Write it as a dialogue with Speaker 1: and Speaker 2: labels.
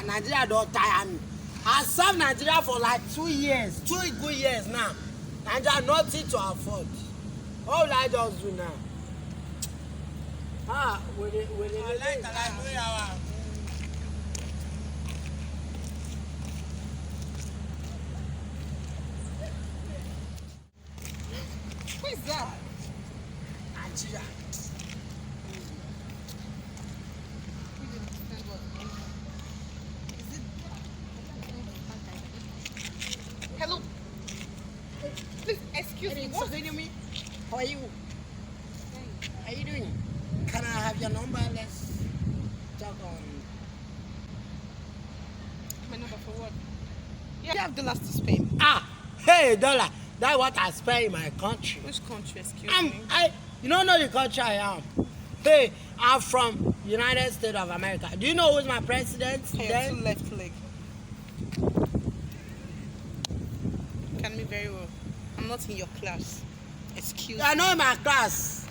Speaker 1: Nigeria don't tire me. I served Nigeria for like 2 years, 2 good years now. Nigeria nothing to afford. What will I just do now? With it.
Speaker 2: Who is that?
Speaker 1: Nigeria.
Speaker 2: Hello. Please excuse me. What?
Speaker 1: Me? How are you? How are you doing? Can I have your number? Let's talk on.
Speaker 2: My number for what? Yeah, you have dollars to spend.
Speaker 1: Hey, dollar. That's what I spend in my country.
Speaker 2: Which country? Excuse me.
Speaker 1: You don't know the country I am. Hey, I'm from United States of America. Do you know who's my president?
Speaker 2: Hey, two left leg. Can me very well. I'm not in your class. Excuse me.
Speaker 1: You are not in my class.